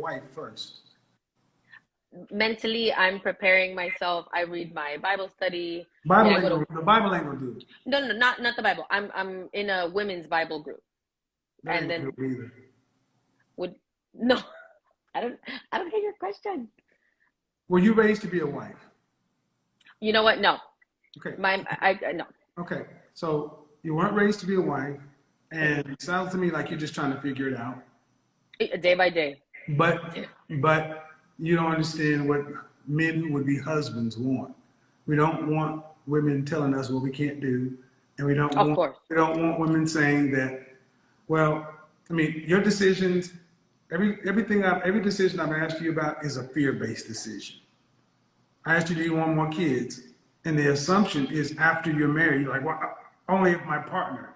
wife first? Mentally, I'm preparing myself. I read my Bible study. I mean, Bible I ain't go to gonna, the Bible ain't gonna do it. no, no, not the Bible. I'm in a women's Bible group, That and ain't gonna then do it either. would no, I don't I don't get your question. Were you raised to be a wife? You know what? No, Okay. no. Okay. So you weren't raised to be a wife, and it sounds to me like you're just trying to figure it out. Day by day. But but you don't understand what men who would be husbands want. We don't want women telling us what we can't do, and Of course. we don't want women saying that. Well, I mean, your decisions, every decision I've asked you about is a fear-based decision. I asked you, do you want more kids? And the assumption is after you're married, you're like, well, only if my partner.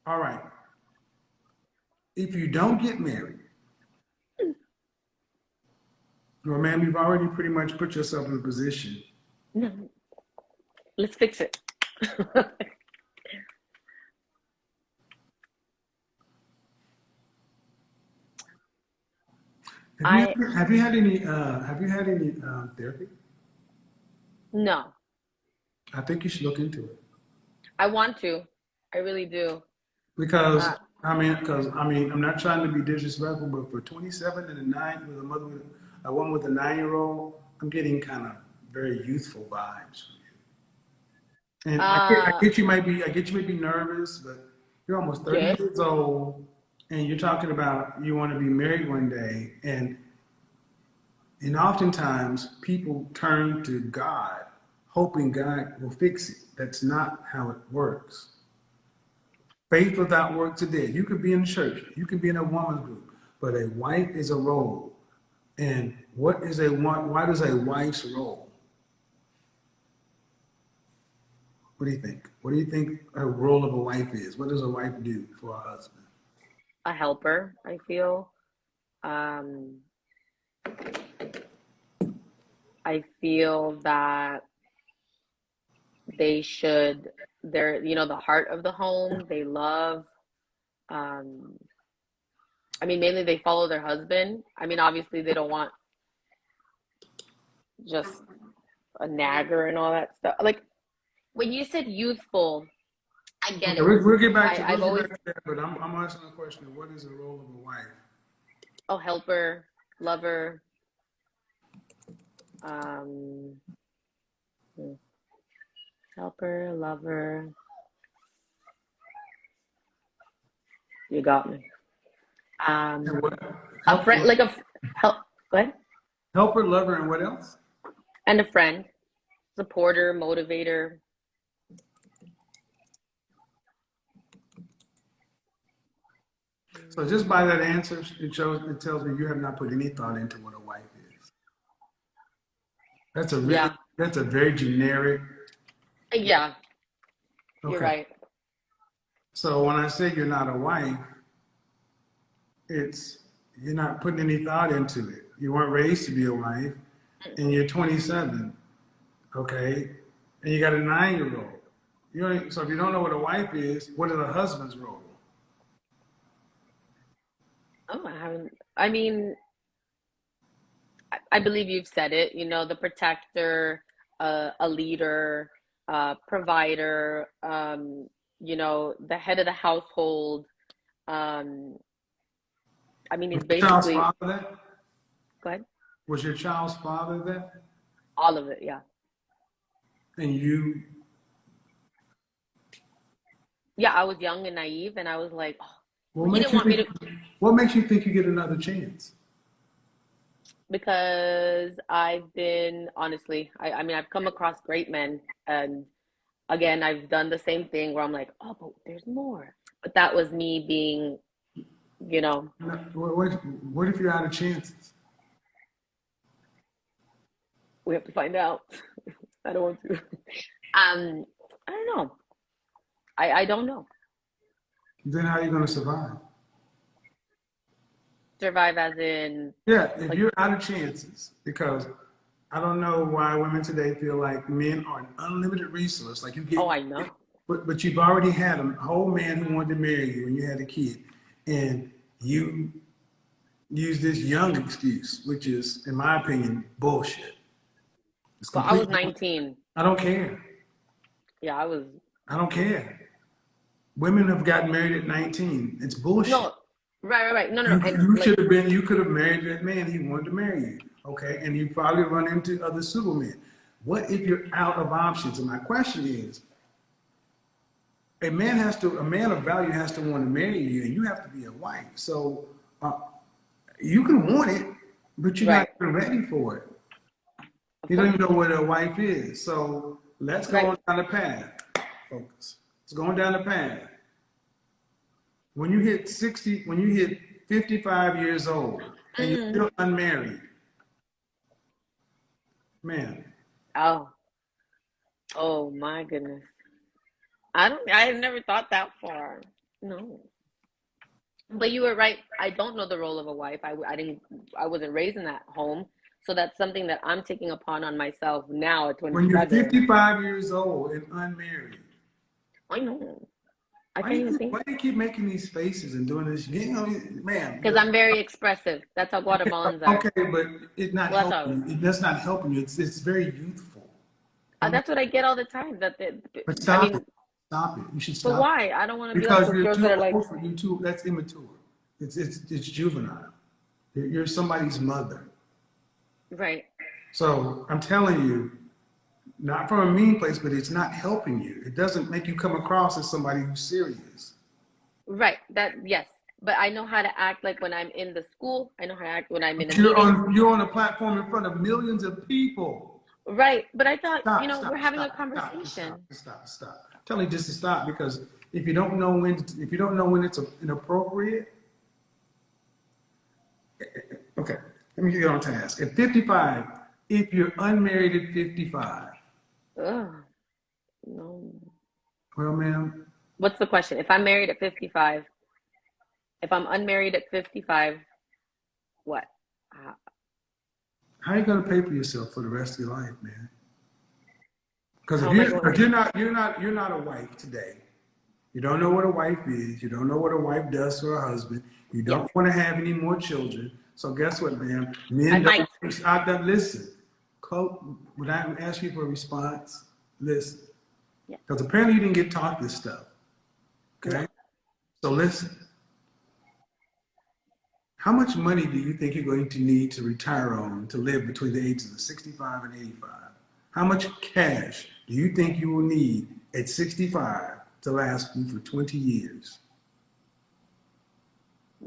All right. If you don't get married, well, ma'am, you've already pretty much put yourself in a position. No, let's fix it. Have you had any therapy? No, I think you should look into it I want to. I really do. because Uh, I'm not trying to be disrespectful, but for 27 and a 9 with a woman with a 9-year-old, I'm getting kind of very youthful vibes. And I uh, get you might be nervous, but you're almost 30 yes. years old, and you're talking about you want to be married one day, and oftentimes people turn to God, hoping God will fix it. That's not how it works. Faith without works is dead. You could be in the church, you could be in a woman's group, but a wife is a role. And what is a why does a wife's role? What do you think? What do you think a role of a wife is? What does a wife do for a husband? A helper, I feel. Um, I feel that they're, the heart of the home. They love, um, I mean, mainly they follow their husband. I mean, obviously they don't want just a nagger and all that stuff. Like when you said youthful, I get Okay, it. we'll get back to I've always, that, but I'm asking a question. What is the role of a wife? oh, helper, lover, um, helper, lover. You got me. And what? A friend, Helper, like a help. Go ahead. helper, lover, and what else? And a friend, supporter, motivator. So just by that answer, it tells me you have not put any thought into what a wife is. Yeah, That's a very generic. yeah, you're Okay. right. So when I say you're not a wife, it's you're not putting any thought into it. You weren't raised to be a wife, and you're 27, okay, and you got a 9-year-old. So if you don't know what a wife is, what is a husband's role? Oh, I haven't. I mean, I believe you've said it. The protector, a leader, provider. The head of the household. Um, I mean, Was he's your child's basically. father that? Go ahead. Was your child's father that? All of it. Yeah. And you, Yeah, I was young and naive, and I was like, oh, what he makes didn't you want me think? to. What makes you think you get another chance? Because I've been honestly, I mean, I've come across great men, and again, I've done the same thing where I'm like, oh, but there's more. But that was me being, you know, What if you're out of chances? we have to find out. I don't want to. I don't know. I don't know. Then how are you going to survive? Survive as in Yeah, if like, you're out of chances, because I don't know why women today feel like men are an unlimited resource. Like you get, oh, I know. but you've already had a whole man who wanted to marry you and you had a kid, and you use this young excuse, which is, in my opinion, bullshit. It's Well, I was completely. 19. I don't care. Yeah, I was. I don't care. Women have gotten married at 19. It's bullshit. No, right. No. And You like, should have been. You could have married that man. He wanted to marry you. Okay, and you probably run into other supermen. What if you're out of options? And my question is, a man of value has to want to marry you, and you have to be a wife. So you can want it, but you're not even ready for it. You don't even know what a wife is. So let's go on down the path, folks. It's going down the path. When you hit 55 years old and you're still unmarried, man. Oh my goodness. I have never thought that far. No. But you were right. I don't know the role of a wife. I wasn't raised in that home. So that's something that I'm taking upon on myself now at 27. When you're 55 years old and unmarried. I know. I can't even think. Why do you keep making these faces and doing this? You know, man. Because I'm very expressive. That's how Guatemalans are. Okay, but it's not helping you. That's not helping you. It's very youthful. That's what I get all the time. But stop it. Stop it. You should stop. But why? I don't want to be like those girls that are like. That's immature. It's juvenile. You're somebody's mother. Right. So I'm telling you, not from a mean place, but it's not helping you. It doesn't make you come across as somebody who's serious. Right. Yes. But I know how to act like when I'm in the school. I know how to act when I'm in a you're meeting. You're on a platform in front of millions of people. Right. But I thought, we're having a conversation. Stop. Tell me just to stop, because if you don't know when it's inappropriate. Okay. Let me get on task. At 55, if you're unmarried at 55. Ugh, no. Well, ma'am. What's the question? If I'm married at 55, if I'm unmarried at 55, what? How are you going to pay for yourself for the rest of your life, man? Because if you're not a wife today. You don't know what a wife is. You don't know what a wife does for her husband. You don't want to have any more children. So guess what, ma'am? Men don't listen. When I ask you for a response, listen. Because apparently you didn't get taught this stuff. Okay? Yeah. So listen. How much money do you think you're going to need to retire on to live between the ages of 65 and 85? How much cash do you think you will need at 65 to last you for 20 years?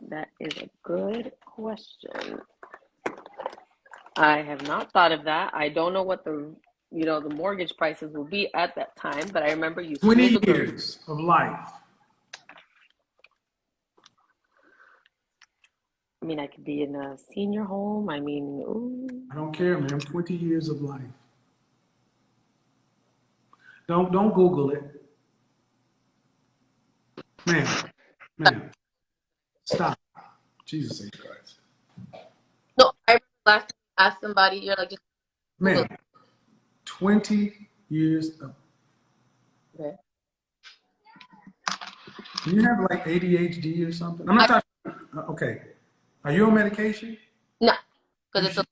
That is a good question. I have not thought of that. I don't know what the mortgage prices will be at that time, but I remember you 20 years of life. I mean, I could be in a senior home. I mean, ooh. I don't care, man. 20 years of life. Don't Google it. Man. Stop. Jesus H. Christ. No, I remember last time I asked somebody, you're like, just man, 20 years of. Okay. Do you have like ADHD or something? I'm not talking. Okay. Are you on medication? No, because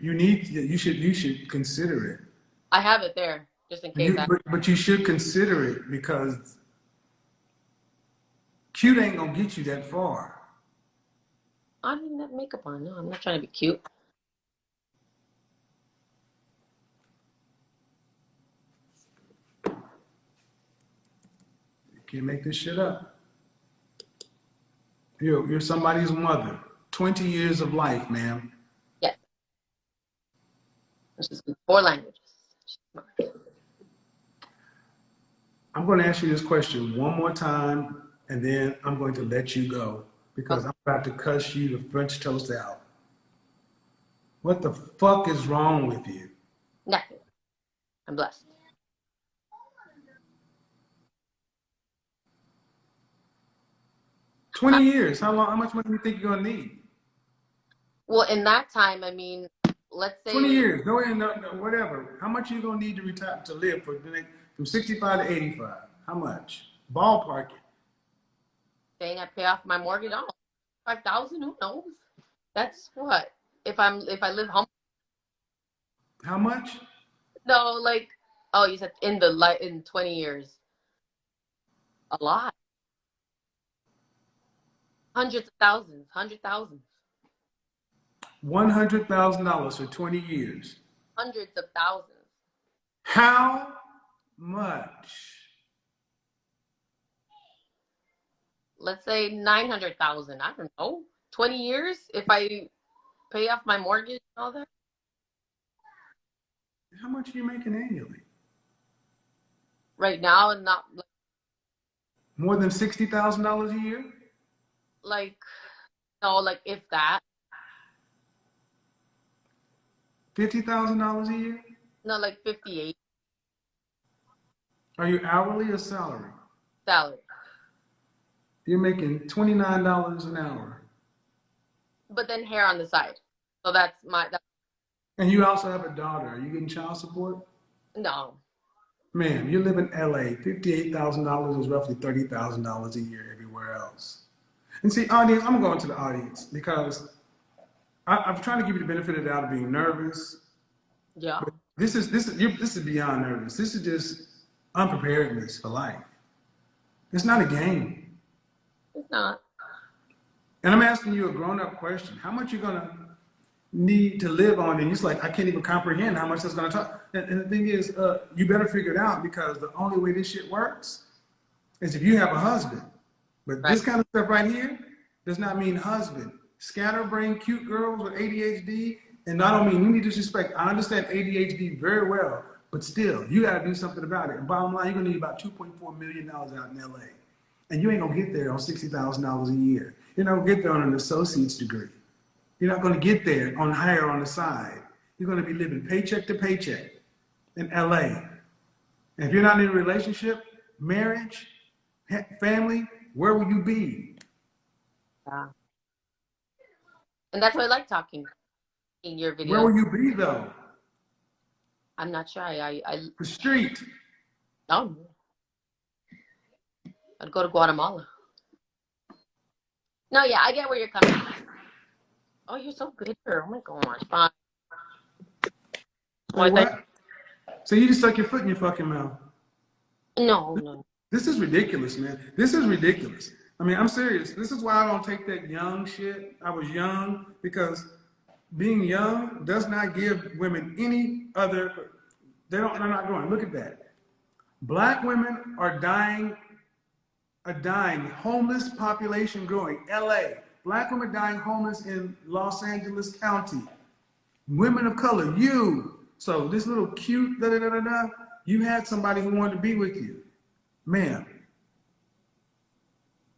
you should consider it. I have it there just in case. But you should consider it, because cute ain't gonna get you that far. I mean, that makeup on. No, I'm not trying to be cute. You can't make this shit up. You're somebody's mother. 20 years of life, ma'am. Yes. She's 4 languages. I'm going to ask you this question one more time, and then I'm going to let you go, because I'm about to cuss you the French toast out. What the fuck is wrong with you? Nothing. I'm blessed. $20 years. How much money do you think you're gonna need? Well, in that time, I mean, let's say 20 years. No, whatever. How much are you gonna need to retire to live from 65 to 85? How much? Ballpark it. Saying I pay off my mortgage on. 5,000? Who knows? That's what? If I live humble. How much? No, like, oh, you said in 20 years. A lot. Hundreds of thousands, 100,000s, $100,000 for 20 years. hundreds of thousands. How much? Let's say 900,000. I don't know. 20 years if I pay off my mortgage and all that. How much are you making annually? Right now, and not More than $60,000 a year? like, no, like if that. $50,000 a year? No, like 58 Are you hourly or salary? salary. You're making $29 an hour. But then hair on the side. So that's And you also have a daughter. Are you getting child support? no. Man, you live in LA. $58,000 is roughly $30,000 a year everywhere else. And see, audience, I'm going to the audience because I'm trying to give you the benefit of the doubt of being nervous. Yeah. But this is beyond nervous. This is just unpreparedness for life. It's not a game. It's not. And I'm asking you a grown-up question. How much you gonna need to live on? And it's like, I can't even comprehend how much that's gonna talk. And the thing is, you better figure it out because the only way this shit works is if you have a husband. But Right. this kind of stuff right here does not mean husband. Scatterbrain, cute girls with ADHD, and I don't mean any disrespect. I understand ADHD very well, but still, you gotta do something about it. And bottom line, you're gonna need about $2.4 million out in LA. And you ain't gonna get there on $60,000 a year. You're not gonna get there on an associate's degree. You're not gonna get there on higher on the side. You're gonna be living paycheck to paycheck in LA. And if you're not in a relationship, marriage, family, where will you be? Yeah. And that's why I like talking in your videos. Where will you be though? I'm not shy. The street. Oh, I'd go to Guatemala. No, yeah, I get where you're coming from. Oh, you're so good here. Oh my gosh, fine. Like what? So you just stuck your foot in your fucking mouth. No. This is ridiculous, man. This is ridiculous. I mean, I'm serious. This is why I don't take that young shit. I was young because being young does not give women any other, they're not growing. Look at that. Black women are dying, homeless population growing. LA, black women dying homeless in Los Angeles County. Women of color, you. So this little cute, you had somebody who wanted to be with you. Ma'am,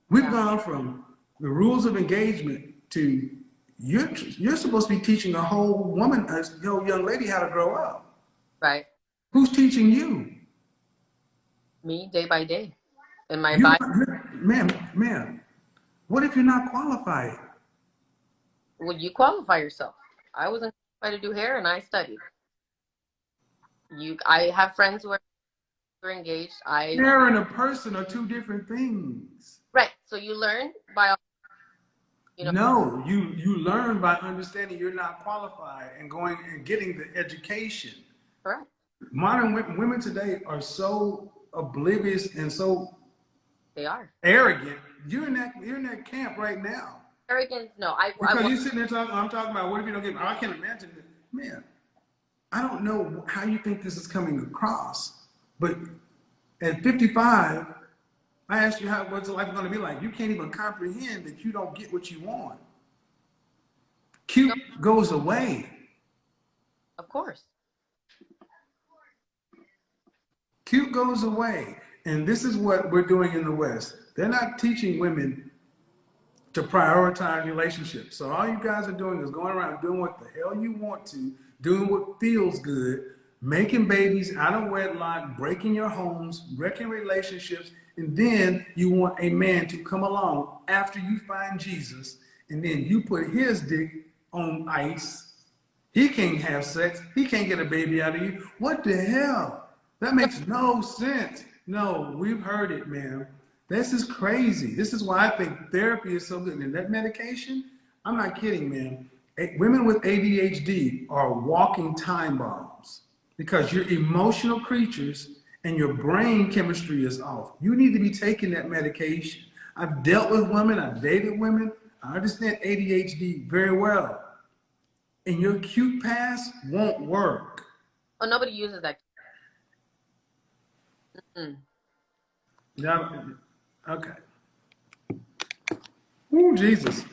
we've gone from the rules of engagement to you're supposed to be teaching a whole woman, a young lady how to grow up. Right. Who's teaching you? Me, day by day. In my body. Ma'am, what if you're not qualified? Well, you qualify yourself. I wasn't qualified to do hair and I studied. I have friends who are engaged. Hair and a person are two different things. Right. So you learn by, No, you learn by understanding you're not qualified and going and getting the education. Correct. Modern women today are so oblivious and so they are arrogant. You're in that camp right now. Arrogance? No, because you're sitting there talking. I'm talking about what if you don't get? I can't imagine it, man. I don't know how you think this is coming across, but at 55, I asked you what's life going to be like. You can't even comprehend that you don't get what you want. Cute goes away. Of course. Cute goes away. And this is what we're doing in the West. They're not teaching women to prioritize relationships. So all you guys are doing is going around doing what the hell you want to, doing what feels good, making babies out of wedlock, breaking your homes, wrecking relationships, and then you want a man to come along after you find Jesus, and then you put his dick on ice. He can't have sex. He can't get a baby out of you. What the hell? That makes no sense. No, we've heard it, man. This is crazy. This is why I think therapy is so good. And that medication, I'm not kidding, man. Women with ADHD are walking time bombs because you're emotional creatures and your brain chemistry is off. You need to be taking that medication. I've dealt with women, I've dated women. I understand ADHD very well. And your cute pass won't work. Oh, nobody uses that. Mm. Yeah, okay. Ooh, Jesus.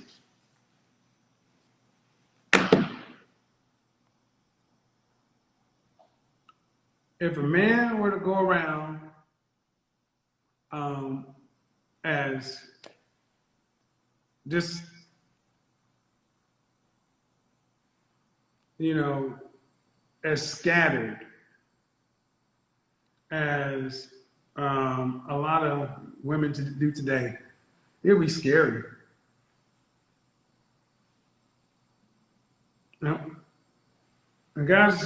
If a man were to go around as just, you know, as scattered as a lot of women do today, it would be scary. You know? And guys,